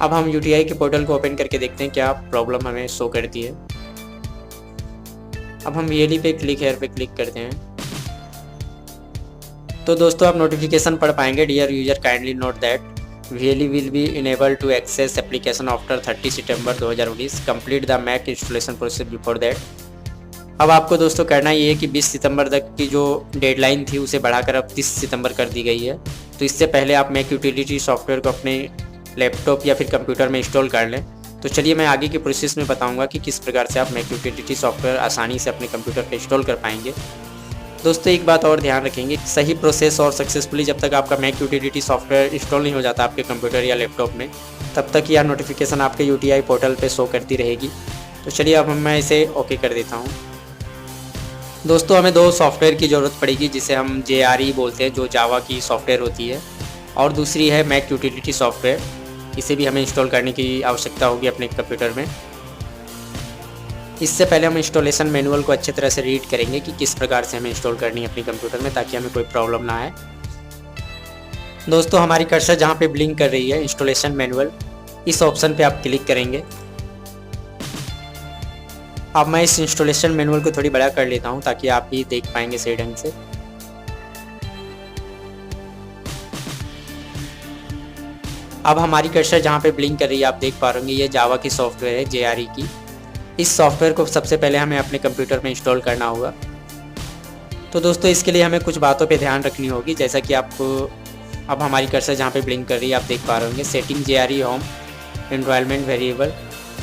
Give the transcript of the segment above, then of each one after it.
अब हम यूटीआई के पोर्टल को ओपन करके देखते हैं क्या प्रॉब्लम हमें शो करती है। अब हम वीएलई पे क्लिक हेयर पे क्लिक करते हैं। तो दोस्तों आप नोटिफिकेशन पढ़ पाएंगे, dear user kindly note that VLE will be enable to access application after 30 September 2019, complete the MAC installation process before that. अब आपको दोस्तों करना ये है कि 20 सितंबर तक की जो डेडलाइन थी उसे बढ़ाकर अब 30 सितंबर कर दी गई है। तो इससे पहले आप मैक यूटिलिटी सॉफ्टवेयर को अपने लैपटॉप या फिर कंप्यूटर में इंस्टॉल कर लें। तो चलिए मैं आगे की प्रोसेस में बताऊंगा कि किस प्रकार से आप मैक यूटिलिटी सॉफ्टवेयर आसानी से अपने कंप्यूटर पर इंस्टॉल कर पाएंगे। दोस्तों एक बात और ध्यान रखेंगे, सही प्रोसेस और सक्सेसफुली जब तक आपका मैक यूटिलिटी सॉफ्टवेयर इंस्टॉल नहीं हो जाता आपके कंप्यूटर या लैपटॉप में, तब तक यह नोटिफिकेशन आपके यूटीआई पोर्टल पे शो करती रहेगी। तो चलिए अब मैं इसे ओके कर देता हूँ। दोस्तों हमें दो सॉफ्टवेयर की ज़रूरत पड़ेगी जिसे हम JRE बोलते हैं, जो जावा की सॉफ्टवेयर होती है, और दूसरी है मैक यूटिलिटी सॉफ्टवेयर। इसे भी हमें इंस्टॉल करने की आवश्यकता होगी अपने कंप्यूटर में। इससे पहले हम इंस्टॉलेशन मैनुअल को अच्छी तरह से रीड करेंगे कि किस प्रकार से हमें इंस्टॉल करनी है अपने कंप्यूटर में, ताकि हमें कोई प्रॉब्लम ना आए। दोस्तों हमारी कर्सर जहाँ पे ब्लिंक कर रही है इंस्टॉलेशन मैनुअल, इस ऑप्शन पे आप क्लिक करेंगे। अब मैं इस इंस्टॉलेशन मैनुअल को थोड़ी बड़ा कर लेता हूँ ताकि आप भी देख पाएंगे सही ढंग से। अब हमारी कर्सर जहाँ पे ब्लिंक कर रही है आप देख पा रहे होंगे, ये जावा की सॉफ्टवेयर है JRE की। इस सॉफ्टवेयर को सबसे पहले हमें अपने कंप्यूटर में इंस्टॉल करना होगा। तो दोस्तों इसके लिए हमें कुछ बातों पे ध्यान रखनी होगी, जैसा कि आपको अब हमारी कर्सर जहाँ पे ब्लिंक कर रही है आप देख पा रहे होंगे, setting JRE home environment variable.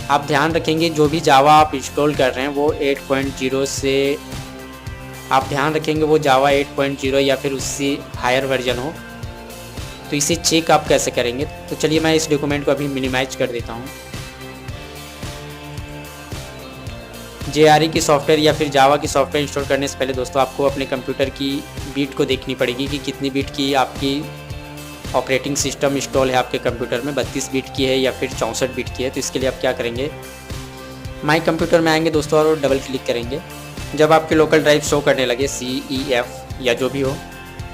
आप ध्यान रखेंगे जो भी जावा आप इंस्टॉल कर रहे हैं वो 8.0 से, आप ध्यान रखेंगे वो जावा 8.0 या फिर उससे हायर वर्जन हो। तो इसे चेक आप कैसे करेंगे, तो चलिए मैं इस डॉक्यूमेंट को अभी मिनिमाइज कर देता हूँ। JRE की सॉफ्टवेयर या फिर जावा की सॉफ्टवेयर इंस्टॉल करने से पहले दोस्तों आपको अपने कंप्यूटर की बीट को देखनी पड़ेगी कि कितनी बीट की आपकी ऑपरेटिंग सिस्टम इंस्टॉल है आपके कंप्यूटर में, 32 बीट की है या फिर 64 बीट की है। तो इसके लिए आप क्या करेंगे, माई कंप्यूटर में आएंगे दोस्तों और डबल क्लिक करेंगे। जब आपके लोकल ड्राइव शो करने लगे CEF या जो भी हो,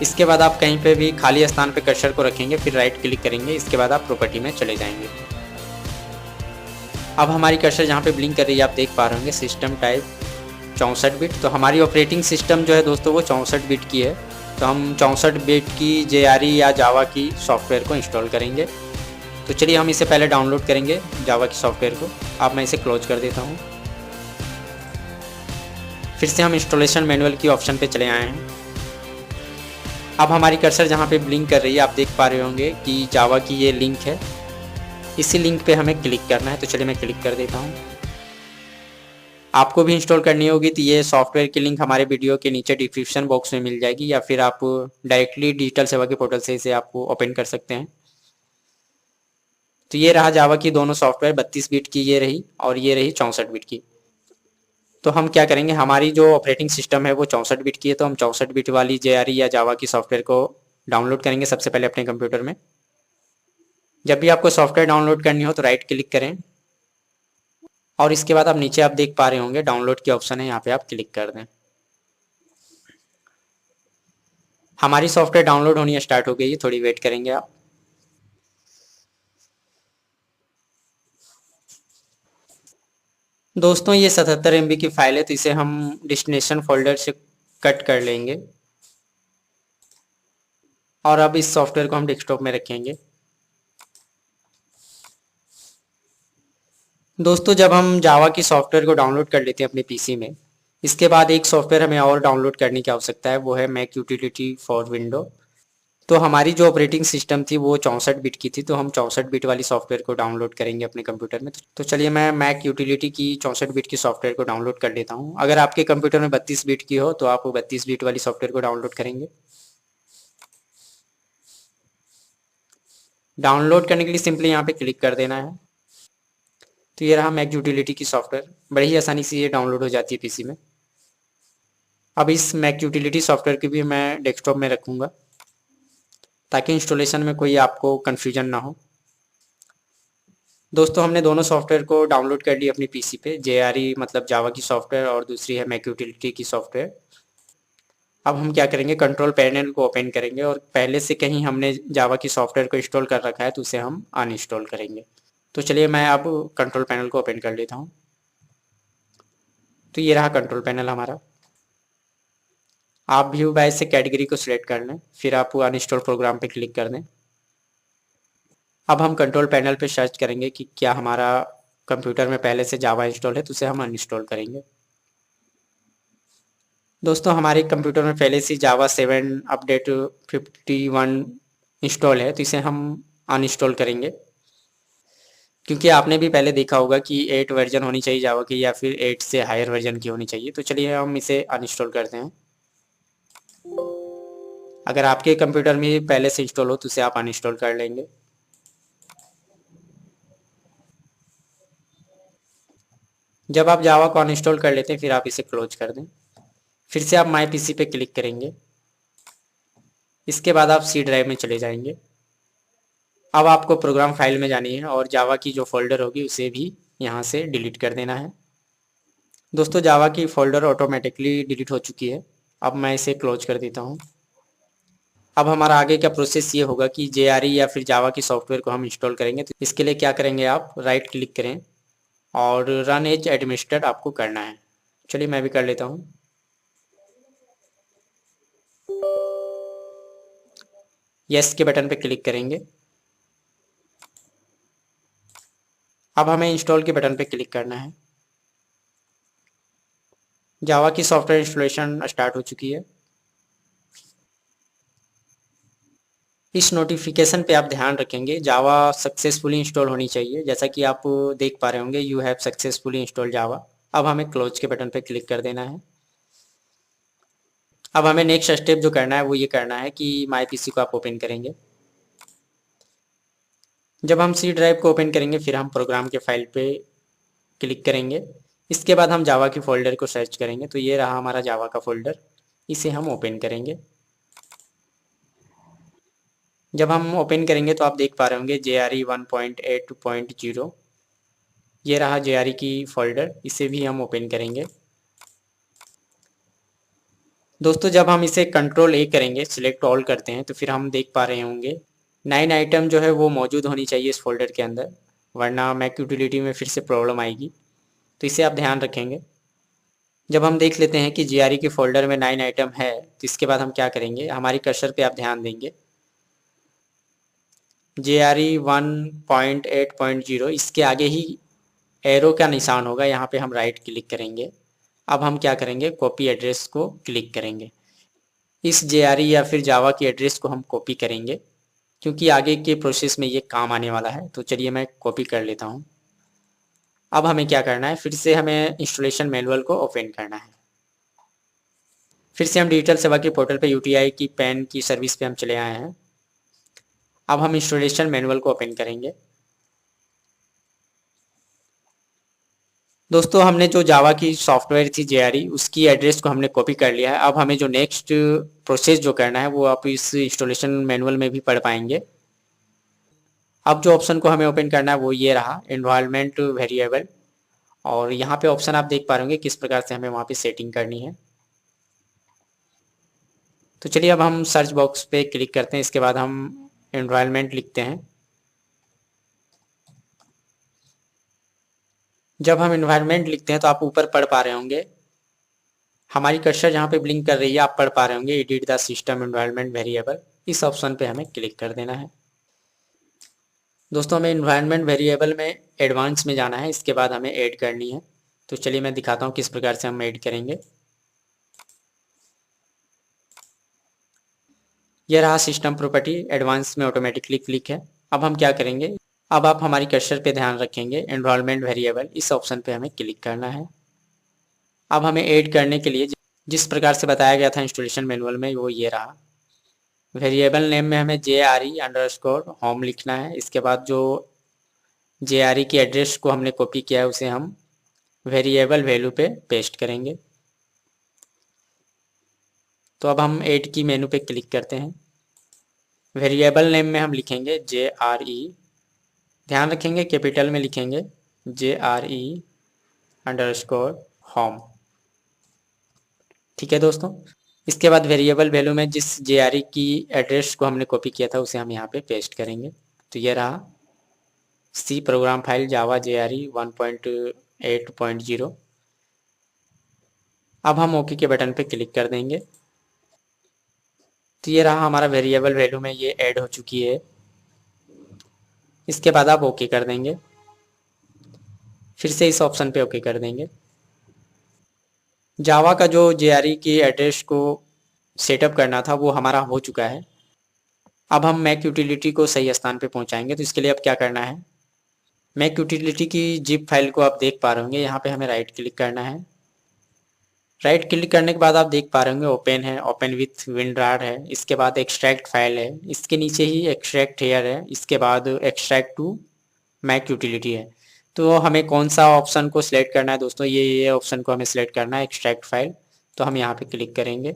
इसके बाद आप कहीं पे भी खाली स्थान पे कर्सर को रखेंगे, फिर राइट क्लिक करेंगे, इसके बाद आप प्रॉपर्टी में चले जाएंगे। अब हमारी कर्सर जहाँ पे ब्लिंक कर रही है आप देख पा रहे होंगे, सिस्टम टाइप 64 बिट। तो हमारी ऑपरेटिंग सिस्टम जो है दोस्तों वो 64 बिट की है। तो हम 64 बिट की JRE या जावा की सॉफ्टवेयर को इंस्टॉल करेंगे। तो चलिए हम इसे पहले डाउनलोड करेंगे जावा की सॉफ्टवेयर को। अब मैं इसे क्लोज कर देता हूँ। फिर से हम इंस्टॉलेशन मैनुअल की ऑप्शन पे चले आए हैं। अब हमारी कर्सर जहाँ पे ब्लिंक कर रही है आप देख पा रहे होंगे कि जावा की ये लिंक है, इसी लिंक पे हमें क्लिक करना है। तो चलिए मैं क्लिक कर देता हूँ। आपको भी इंस्टॉल करनी होगी तो ये सॉफ्टवेयर की लिंक हमारे वीडियो के नीचे डिस्क्रिप्शन बॉक्स में मिल जाएगी, या फिर आप डायरेक्टली डिजिटल सेवा के पोर्टल से इसे आप ओपन कर सकते हैं। तो ये रहा जावा की दोनों सॉफ्टवेयर, 32 बिट की ये रही और ये रही 64 बिट की। तो हम क्या करेंगे, हमारी जो ऑपरेटिंग सिस्टम है वो 64 बिट की है, तो हम 64 बिट वाली JRE या जावा की सॉफ्टवेयर को डाउनलोड करेंगे सबसे पहले अपने कंप्यूटर में। जब भी आपको सॉफ्टवेयर डाउनलोड करनी हो तो राइट क्लिक करें और इसके बाद आप नीचे आप देख पा रहे होंगे डाउनलोड की ऑप्शन है, यहाँ पे आप क्लिक कर दें। हमारी सॉफ्टवेयर डाउनलोड होनी स्टार्ट हो गई है, थोड़ी वेट करेंगे आप। दोस्तों ये 77 MB की फाइल है, तो इसे हम डेस्टिनेशन फोल्डर से कट कर लेंगे और अब इस सॉफ्टवेयर को हम डेस्कटॉप में रखेंगे। दोस्तों जब हम जावा की सॉफ्टवेयर को डाउनलोड कर लेते हैं अपने PC में, इसके बाद एक सॉफ्टवेयर हमें और डाउनलोड करने की आवश्यकता है, वो है मैक यूटिलिटी फॉर विंडो। तो हमारी जो ऑपरेटिंग सिस्टम थी वो 64 बिट की थी, तो हम 64 बिट वाली सॉफ्टवेयर को डाउनलोड करेंगे अपने कंप्यूटर में। तो चलिए मैं मैक यूटिलिटी की 64 बिट की सॉफ्टवेयर को डाउनलोड कर लेता हूँ। अगर आपके कंप्यूटर में 32 बिट की हो तो आप 32 बिट वाली सॉफ्टवेयर को डाउनलोड करेंगे। डाउनलोड करने के लिए सिंपली यहाँ पे क्लिक कर देना है। तो ये रहा मैक यूटिलिटी की सॉफ्टवेयर, बड़ी ही आसानी से ये डाउनलोड हो जाती है PC में। अब इस मैक यूटिलिटी सॉफ्टवेयर की भी मैं डेस्कटॉप में रखूँगा ताकि इंस्टॉलेशन में कोई आपको कन्फ्यूजन ना हो। दोस्तों हमने दोनों सॉफ्टवेयर को डाउनलोड कर लिया अपनी PC पे, JRE मतलब जावा की सॉफ्टवेयर और दूसरी है मैक यूटिलिटी की सॉफ्टवेयर। अब हम क्या करेंगे, कंट्रोल पैनल को ओपन करेंगे और पहले से कहीं हमने जावा की सॉफ्टवेयर को इंस्टॉल कर रखा है तो उसे हम अनइंस्टॉल करेंगे। तो चलिए मैं अब कंट्रोल पैनल को ओपन कर लेता हूँ। तो ये रहा कंट्रोल पैनल हमारा। आप व्यू बाय से कैटेगरी को सिलेक्ट कर लें, फिर आप अनइंस्टॉल प्रोग्राम पे क्लिक कर दें। अब हम कंट्रोल पैनल पे सर्च करेंगे कि क्या हमारा कंप्यूटर में पहले से जावा इंस्टॉल है, तो उसे हम अनइंस्टॉल करेंगे। दोस्तों हमारे कंप्यूटर में पहले से जावा 7 अपडेट 51 इंस्टॉल है, तो इसे हम अनइंस्टॉल करेंगे। क्योंकि आपने भी पहले देखा होगा कि 8 वर्जन होनी चाहिए जावा की, या फिर 8 से हायर वर्जन की होनी चाहिए। तो चलिए हम इसे अनइंस्टॉल करते हैं। अगर आपके कंप्यूटर में पहले से इंस्टॉल हो तो उसे आप अनइंस्टॉल कर लेंगे। जब आप जावा को अनइंस्टॉल कर लेते हैं फिर आप इसे क्लोज कर दें। फिर से आप माई पीसी पे क्लिक करेंगे। इसके बाद आप सी ड्राइव में चले जाएंगे। अब आपको प्रोग्राम फाइल में जानी है और जावा की जो फोल्डर होगी उसे भी यहाँ से डिलीट कर देना है। दोस्तों जावा की फोल्डर ऑटोमेटिकली डिलीट हो चुकी है। अब मैं इसे क्लोज कर देता हूँ। अब हमारा आगे का प्रोसेस ये होगा कि JRE या फिर जावा की सॉफ्टवेयर को हम इंस्टॉल करेंगे। तो इसके लिए क्या करेंगे, आप राइट क्लिक करें और रन एज एडमिनिस्ट्रेटर आपको करना है। चलिए मैं भी कर लेता हूँ। यस के बटन पे क्लिक करेंगे। अब हमें इंस्टॉल के बटन पे क्लिक करना है। जावा की सॉफ्टवेयर इंस्टॉलेशन स्टार्ट हो चुकी है। इस नोटिफिकेशन पे आप ध्यान रखेंगे जावा सक्सेसफुली इंस्टॉल होनी चाहिए। जैसा कि आप देख पा रहे होंगे यू हैव सक्सेसफुली इंस्टॉल जावा। अब हमें क्लोज के बटन पे क्लिक कर देना है। अब हमें नेक्स्ट स्टेप जो करना है वो ये करना है कि माई पीसी को आप ओपन करेंगे। जब हम सी ड्राइव को ओपन करेंगे फिर हम प्रोग्राम के फाइल पे क्लिक करेंगे। इसके बाद हम जावा की फ़ोल्डर को सर्च करेंगे। तो ये रहा हमारा जावा का फ़ोल्डर, इसे हम ओपन करेंगे। जब हम ओपन करेंगे तो आप देख पा रहे होंगे JRE 1.8.0, ये रहा JRE की फ़ोल्डर, इसे भी हम ओपन करेंगे। दोस्तों जब हम इसे कंट्रोल A करेंगे, सिलेक्ट ऑल करते हैं, तो फिर हम देख पा रहे होंगे 9 आइटम जो है वो मौजूद होनी चाहिए इस फोल्डर के अंदर, वरना मैक यूटिलिटी में फिर से प्रॉब्लम आएगी। तो इसे आप ध्यान रखेंगे। जब हम देख लेते हैं कि JRE के फोल्डर में 9 आइटम है, तो इसके बाद हम क्या करेंगे, हमारी कर्सर पे आप ध्यान देंगे। JRE 1.8.0 इसके आगे ही एरो का निशान होगा, यहाँ पे हम राइट क्लिक करेंगे। अब हम क्या करेंगे, कॉपी एड्रेस को क्लिक करेंगे। इस JRE या फिर जावा की एड्रेस को हम कॉपी करेंगे क्योंकि आगे के प्रोसेस में ये काम आने वाला है। तो चलिए मैं कॉपी कर लेता हूँ। अब हमें क्या करना है, फिर से हमें इंस्टॉलेशन मैनुअल को ओपन करना है। फिर से हम डिजिटल सेवा के पोर्टल पे UTI की पैन की सर्विस पे हम चले आए हैं। अब हम इंस्टॉलेशन मैनुअल को ओपन करेंगे। दोस्तों हमने जो जावा की सॉफ्टवेयर थी JRE, उसकी एड्रेस को हमने कॉपी कर लिया है। अब हमें जो नेक्स्ट प्रोसेस जो करना है वो आप इस इंस्टॉलेशन मैनुअल में भी पढ़ पाएंगे। अब जो ऑप्शन को हमें ओपन करना है वो ये रहा, एनवायरनमेंट वेरिएबल, और यहाँ पे ऑप्शन आप देख पा रहे होंगे किस प्रकार से हमें वहाँ पे सेटिंग करनी है। तो चलिए अब हम सर्च बॉक्स पे क्लिक करते हैं। इसके बाद हम एनवायरनमेंट लिखते हैं। जब हम एनवायरनमेंट लिखते हैं तो आप ऊपर पढ़ पा रहे होंगे, हमारी कर्सर जहाँ पे ब्लिंक कर रही है आप पढ़ पा रहे होंगे edit the system environment variable, इस ऑप्शन पे हमें क्लिक कर देना है। दोस्तों हमें एनवायरनमेंट वेरिएबल में एडवांस में जाना है, इसके बाद हमें ऐड करनी है। तो चलिए मैं दिखाता हूँ किस प्रकार से हम ऐड करेंगे। यह रहा सिस्टम प्रॉपर्टी, एडवांस में ऑटोमेटिकली क्लिक है। अब हम क्या करेंगे, अब आप हमारी कर्सर पे ध्यान रखेंगे, एनवायरनमेंट वेरिएबल इस ऑप्शन पे हमें क्लिक करना है। अब हमें ऐड करने के लिए जिस प्रकार से बताया गया था इंस्टॉलेशन मैनुअल में वो ये रहा। वेरिएबल नेम में हमें JRE_home लिखना है। इसके बाद जो JRE की एड्रेस को हमने कॉपी किया है उसे हम वेरिएबल वैल्यू पे पेस्ट करेंगे। तो अब हम ऐड की मेनू पे क्लिक करते हैं। वेरिएबल नेम में हम लिखेंगे JRE, ध्यान रखेंगे कैपिटल में लिखेंगे JRE_home। ठीक है दोस्तों, इसके बाद वेरिएबल वैल्यू में जिस JRE की एड्रेस को हमने कॉपी किया था उसे हम यहाँ पे पेस्ट करेंगे। तो ये रहा सी प्रोग्राम फाइल जावा JRE 1.8.0। अब हम ओके के बटन पे क्लिक कर देंगे। तो ये रहा हमारा वेरिएबल वैल्यू में ये ऐड हो चुकी है। इसके बाद आप ओके कर देंगे, फिर से इस ऑप्शन पे ओके कर देंगे। जावा का जो JRE की एड्रेस को सेटअप करना था वो हमारा हो चुका है। अब हम मैक यूटिलिटी को सही स्थान पे पहुंचाएंगे। तो इसके लिए अब क्या करना है, मैक यूटिलिटी की जिप फाइल को आप देख पा रहे होंगे, यहाँ पे हमें राइट क्लिक करना है। राइट क्लिक करने के बाद आप देख पा रहे होंगे ओपन है, ओपन विथ विंडार है। इसके बाद एक्सट्रैक्ट फाइल है, इसके नीचे ही एक्सट्रैक्ट हेयर है, इसके बाद एक्सट्रैक्ट टू मैक यूटिलिटी है। तो हमें कौन सा ऑप्शन को सिलेक्ट करना है दोस्तों, ये ऑप्शन को हमें सिलेक्ट करना है, एक्सट्रैक्ट फाइल। तो हम यहाँ पे क्लिक करेंगे।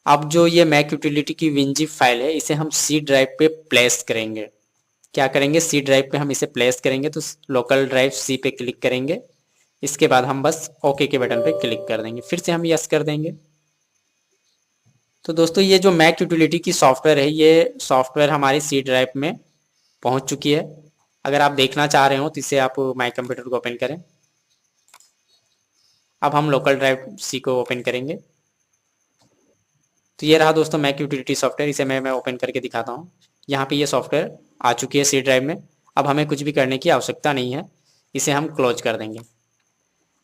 अब जो ये मैक यूटिलिटी की विनजिप फाइल है इसे हम सी ड्राइव पे प्लेस करेंगे। क्या करेंगे, सी ड्राइव पे हम इसे प्लेस करेंगे। तो लोकल ड्राइव सी पे क्लिक करेंगे। इसके बाद हम बस ओके के बटन पे क्लिक कर देंगे, फिर से हम यस कर देंगे। तो दोस्तों ये जो मैक यूटिलिटी की सॉफ्टवेयर है, ये सॉफ्टवेयर हमारी सी ड्राइव में पहुंच चुकी है। अगर आप देखना चाह रहे हो तो इसे आप माई कंप्यूटर को ओपन करें। अब हम लोकल ड्राइव सी को ओपन करेंगे। तो ये रहा दोस्तों मैक यूटिलिटी सॉफ्टवेयर। इसे मैं ओपन करके दिखाता हूँ। यहाँ पे ये सॉफ्टवेयर आ चुकी है सी ड्राइव में। अब हमें कुछ भी करने की आवश्यकता नहीं है, इसे हम क्लोज कर देंगे।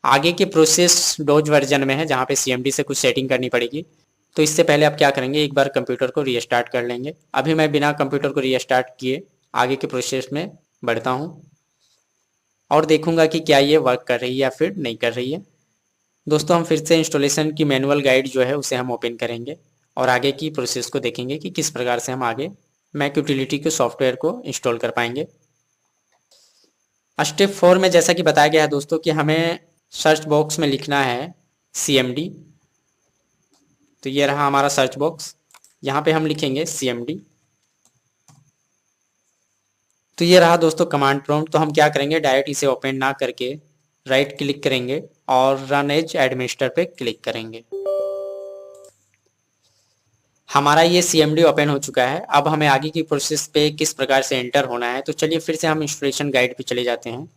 आगे की प्रोसेस डोज वर्जन में है, जहाँ पे CMD से कुछ सेटिंग करनी पड़ेगी। तो इससे पहले आप क्या करेंगे, एक बार कंप्यूटर को रीस्टार्ट कर लेंगे। अभी मैं बिना कंप्यूटर को रीस्टार्ट किए आगे के प्रोसेस में बढ़ता हूँ और देखूंगा कि क्या ये वर्क कर रही है या फिर नहीं कर रही है। दोस्तों हम फिर से इंस्टॉलेशन की मैनुअल गाइड जो है उसे हम ओपन करेंगे और आगे की प्रोसेस को देखेंगे कि किस प्रकार से हम आगे मैक यूटिलिटी के सॉफ्टवेयर को इंस्टॉल कर पाएंगे। स्टेप 4 में जैसा कि बताया गया है दोस्तों कि हमें सर्च बॉक्स में लिखना है CMD। तो ये रहा हमारा सर्च बॉक्स, यहाँ पे हम लिखेंगे CMD। तो ये रहा दोस्तों कमांड प्रॉम्प्ट। तो हम क्या करेंगे, डायरेक्ट इसे ओपन ना करके राइट क्लिक करेंगे और रन एज एडमिनिस्टर पे क्लिक करेंगे। हमारा ये CMD ओपन हो चुका है। अब हमें आगे की प्रोसेस पे किस प्रकार से एंटर होना है, तो चलिए फिर से हम इंस्टॉलेशन गाइड पे चले जाते हैं।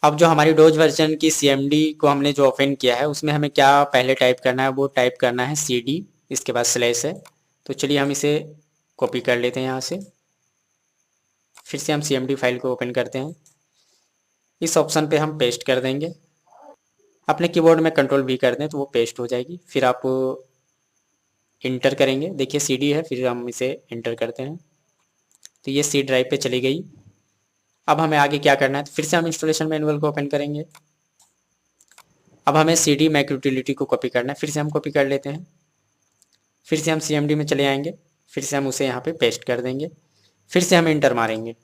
अब जो हमारी डोज वर्जन की CMD को हमने जो ओपन किया है उसमें हमें क्या पहले टाइप करना है, वो टाइप करना है CD, इसके बाद स्लैश है। तो चलिए हम इसे कॉपी कर लेते हैं यहाँ से। फिर से हम CMD फाइल को ओपन करते हैं, इस ऑप्शन पे हम पेस्ट कर देंगे। अपने कीबोर्ड में कंट्रोल V कर दें तो वो पेस्ट हो जाएगी। फिर आप इंटर करेंगे, देखिए CD है, फिर हम इसे इंटर करते हैं तो ये C ड्राइव पे चली गई। अब हमें आगे क्या करना है, तो फिर से हम इंस्टॉलेशन मैनुअल को ओपन करेंगे। अब हमें CD मैक यूटिलिटी को कॉपी करना है, फिर से हम कॉपी कर लेते हैं। फिर से हम CMD में चले आएंगे, फिर से हम उसे यहाँ पे पेस्ट कर देंगे, फिर से हम इंटर मारेंगे।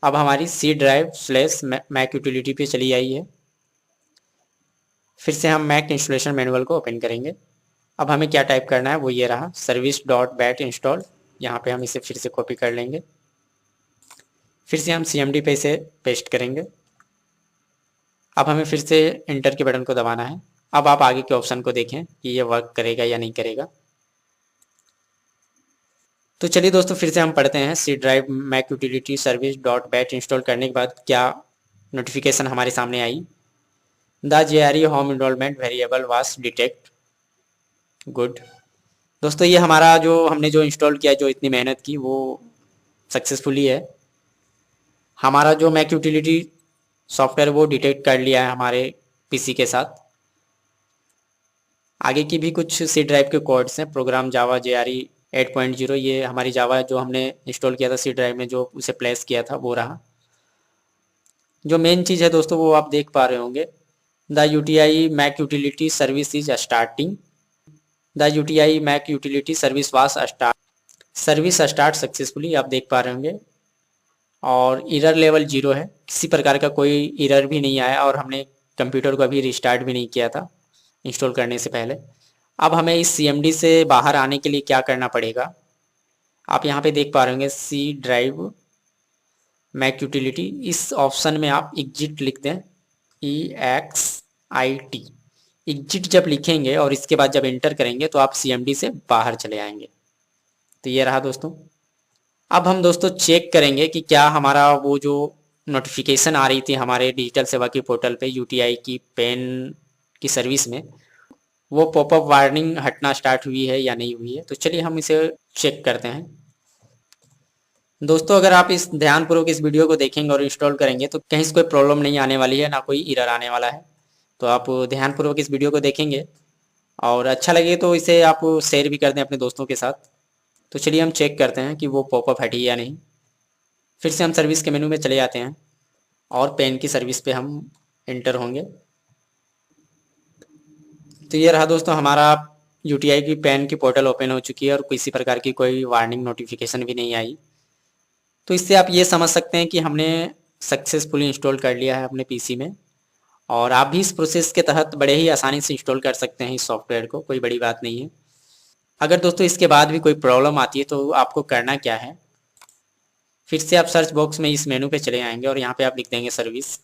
अब हमारी C drive slash MAC utility पे चली आई है। फिर से हम मैक इंस्टॉलेशन मैनुअल को ओपन करेंगे। अब हमें क्या टाइप करना है, वो ये रहा service.bat install। यहाँ पे हम इसे फिर से कॉपी कर लेंगे, फिर से हम CMD पे इसे पेस्ट करेंगे। अब हमें फिर से इंटर के बटन को दबाना है। अब आप आगे के ऑप्शन को देखें कि ये वर्क करेगा या नहीं करेगा। तो चलिए दोस्तों फिर से हम पढ़ते हैं C drive Mac utility service.bat install करने के बाद क्या नोटिफिकेशन हमारे सामने आई। The JRE home environment variable was detect good. दोस्तों ये हमारा जो हमने जो इंस्टॉल किया, जो इतनी मेहनत की, वो सक्सेसफुली है। हमारा जो मैक यूटिलिटी सॉफ्टवेयर वो डिटेक्ट कर लिया है हमारे PC के साथ। आगे की भी कुछ C ड्राइव के कोड्स हैं, प्रोग्राम जावा JRE 8.0। ये हमारी जावा जो हमने इंस्टॉल किया था C ड्राइव में, जो उसे प्लेस किया था, वो रहा। जो मेन चीज़ है दोस्तों वो आप देख पा रहे होंगे, the UTI MAC utility service is starting. The UTI MAC utility service was start successfully, आप देख पा रहे होंगे। और एरर लेवल 0 है, किसी प्रकार का कोई एरर भी नहीं आया और हमने कंप्यूटर को अभी रिस्टार्ट भी नहीं किया था इंस्टॉल करने से पहले। अब हमें इस CMD से बाहर आने के लिए क्या करना पड़ेगा, आप यहाँ पे देख पा रहे होंगे C ड्राइव मैक यूटिलिटी। इस ऑप्शन में आप एग्जिट लिख दें, EXIT। एग्जिट जब लिखेंगे और इसके बाद जब एंटर करेंगे तो आप CMD से बाहर चले आएंगे। तो ये रहा दोस्तों। अब हम दोस्तों चेक करेंगे कि क्या हमारा वो जो नोटिफिकेशन आ रही थी हमारे डिजिटल सेवा की पोर्टल पे यूटीआई की पेन की सर्विस में, वो पॉपअप वार्निंग हटना स्टार्ट हुई है या नहीं हुई है। तो चलिए हम इसे चेक करते हैं। दोस्तों अगर आप इस ध्यानपूर्वक इस वीडियो को देखेंगे और इंस्टॉल करेंगे तो कहीं से कोई प्रॉब्लम नहीं आने वाली है, ना कोई एरर आने वाला है। तो आप ध्यानपूर्वक इस वीडियो को देखेंगे और अच्छा लगे तो इसे आप शेयर भी कर दें अपने दोस्तों के साथ। तो चलिए हम चेक करते हैं कि वो पॉपअप हटी या नहीं। फिर से हम सर्विस के मेनू में चले जाते हैं और पेन की सर्विस पे हम एंटर होंगे। तो ये रहा दोस्तों हमारा यूटीआई की पेन की पोर्टल ओपन हो चुकी है और किसी प्रकार की कोई वार्निंग नोटिफिकेशन भी नहीं आई। तो इससे आप ये समझ सकते हैं कि हमने सक्सेसफुली इंस्टॉल कर लिया है अपने पीसी में। और आप भी इस प्रोसेस के तहत बड़े ही आसानी से इंस्टॉल कर सकते हैं इस सॉफ्टवेयर को, कोई बड़ी बात नहीं है। अगर दोस्तों इसके बाद भी कोई प्रॉब्लम आती है तो आपको करना क्या है, फिर से आप सर्च बॉक्स में इस मेनू पे चले आएंगे और यहाँ पे आप लिख देंगे सर्विस।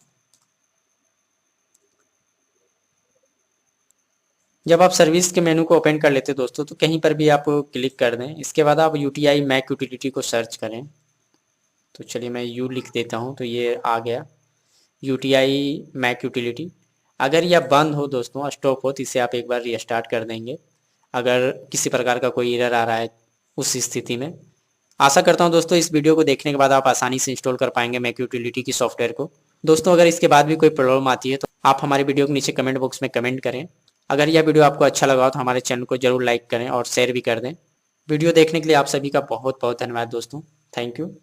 जब आप सर्विस के मेनू को ओपन कर लेते हैं दोस्तों तो कहीं पर भी आप क्लिक कर दें। इसके बाद आप यूटीआई मैक यूटिलिटी को सर्च करें। तो चलिए मैं यू लिख देता हूँ तो ये आ गया यूटीआई मैक यूटिलिटी। अगर यह बंद हो दोस्तों, स्टॉप हो, तो इसे आप एक बार रीस्टार्ट कर देंगे अगर किसी प्रकार का कोई एरर आ रहा है उस स्थिति में। आशा करता हूँ दोस्तों इस वीडियो को देखने के बाद आप आसानी से इंस्टॉल कर पाएंगे मैक यूटिलिटी की सॉफ्टवेयर को। दोस्तों अगर इसके बाद भी कोई प्रॉब्लम आती है तो आप हमारे वीडियो के नीचे कमेंट बॉक्स में कमेंट करें। अगर यह वीडियो आपको अच्छा लगा हो तो हमारे चैनल को जरूर लाइक करें और शेयर भी कर दें। वीडियो देखने के लिए आप सभी का बहुत बहुत धन्यवाद दोस्तों। Thank you.